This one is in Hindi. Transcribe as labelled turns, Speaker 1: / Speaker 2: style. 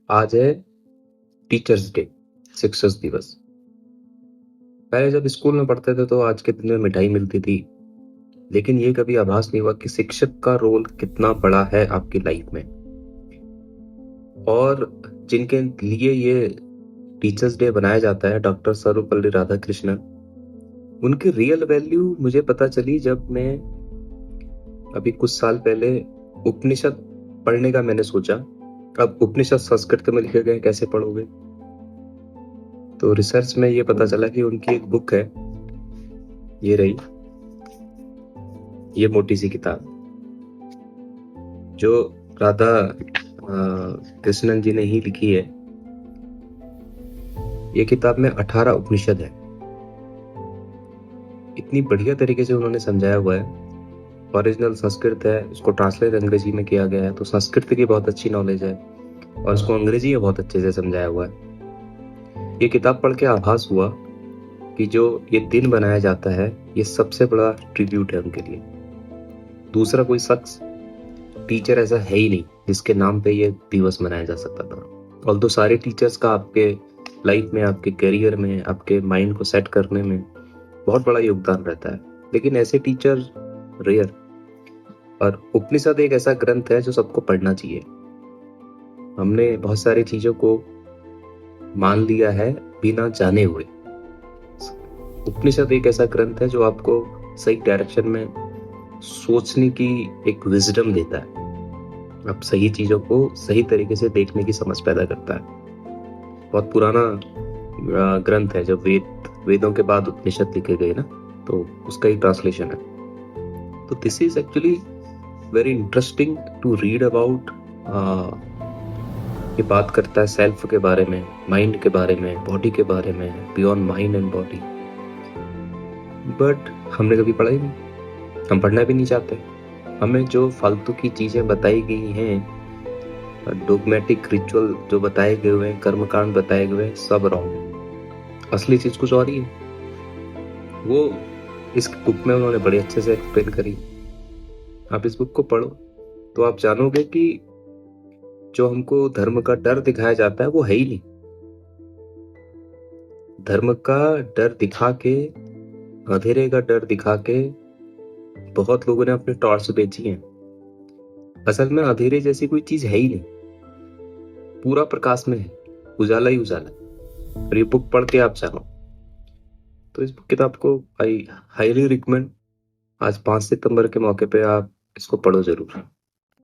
Speaker 1: आज है टीचर्स डे, शिक्षक दिवस। पहले जब स्कूल में पढ़ते थे तो आज के दिन में मिठाई मिलती थी, लेकिन ये कभी आभास नहीं हुआ कि शिक्षक का रोल कितना बड़ा है आपकी लाइफ में। और जिनके लिए ये टीचर्स डे बनाया जाता है, डॉक्टर सर्वपल्ली राधाकृष्णन, उनकी रियल वैल्यू मुझे पता चली जब मैं अभी कुछ साल पहले उपनिषद पढ़ने का मैंने सोचा। अब उपनिषद संस्कृत में लिखे गए, कैसे पढ़ोगे? तो रिसर्च में ये पता चला कि उनकी एक बुक है, ये रही, ये मोटी सी किताब जो राधा कृष्णन जी ने ही लिखी है। ये किताब में 18 उपनिषद है। इतनी बढ़िया तरीके से उन्होंने समझाया हुआ है। ओरिजिनल संस्कृत है, उसको ट्रांसलेट अंग्रेजी में किया गया है, तो संस्कृत की बहुत अच्छी नॉलेज है और उसको अंग्रेजी में बहुत अच्छे से समझाया हुआ है। ये किताब पढ़ के आभास हुआ कि जो ये दिन बनाया जाता है, ये सबसे बड़ा ट्रिब्यूट है उनके लिए। दूसरा कोई शख्स, टीचर ऐसा है ही नहीं जिसके नाम पे ये दिवस मनाया जा सकता था। और तो सारे टीचर्स का आपके लाइफ में, आपके करियर में, आपके माइंड को सेट करने में बहुत बड़ा योगदान रहता है, लेकिन ऐसे टीचर रेयर। और उपनिषद एक ऐसा ग्रंथ है जो सबको पढ़ना चाहिए। हमने बहुत सारी चीजों को मान लिया है बिना जाने हुए। उपनिषद एक ऐसा ग्रंथ है जो आपको सही डायरेक्शन में सोचने की एक विजडम देता है। आप सही चीजों को सही तरीके से देखने की समझ पैदा करता है। बहुत पुराना ग्रंथ है। जब वेदों के बाद उपनिषद लिखे गए ना, तो उसका ही ट्रांसलेशन है। तो this is actually very interesting to read about. ये बात करता है सेल्फ के बारे में, माइंड के बारे में, बॉडी के बारे में, beyond mind and body. But हमने कभी पढ़ा ही नहीं, हम पढ़ना भी नहीं चाहते। हमें जो फालतू की चीजें बताई गई हैं, डोगमेटिक रिचुअल जो बताए गए हुए हैं, कर्मकांड बताए गए हैं, सब रॉन्ग है। असली चीज कुछ और ही है। वो इस बुक में उन्होंने बड़े अच्छे से एक्सप्लेन करी। आप इस बुक को पढ़ो तो आप जानोगे कि जो हमको धर्म का डर दिखाया जाता है वो है ही नहीं। धर्म का डर दिखा के, अंधेरे का डर दिखा के बहुत लोगों ने अपनी टॉर्च बेची है। असल में अंधेरे जैसी कोई चीज है ही नहीं, पूरा प्रकाश में है, उजाला ही उजाला। और ये बुक पढ़ के आप जानो। तो इस किताब को आई हाईली रिकमेंड। आज 5 सितंबर के मौके पे आप इसको पढ़ो जरूर।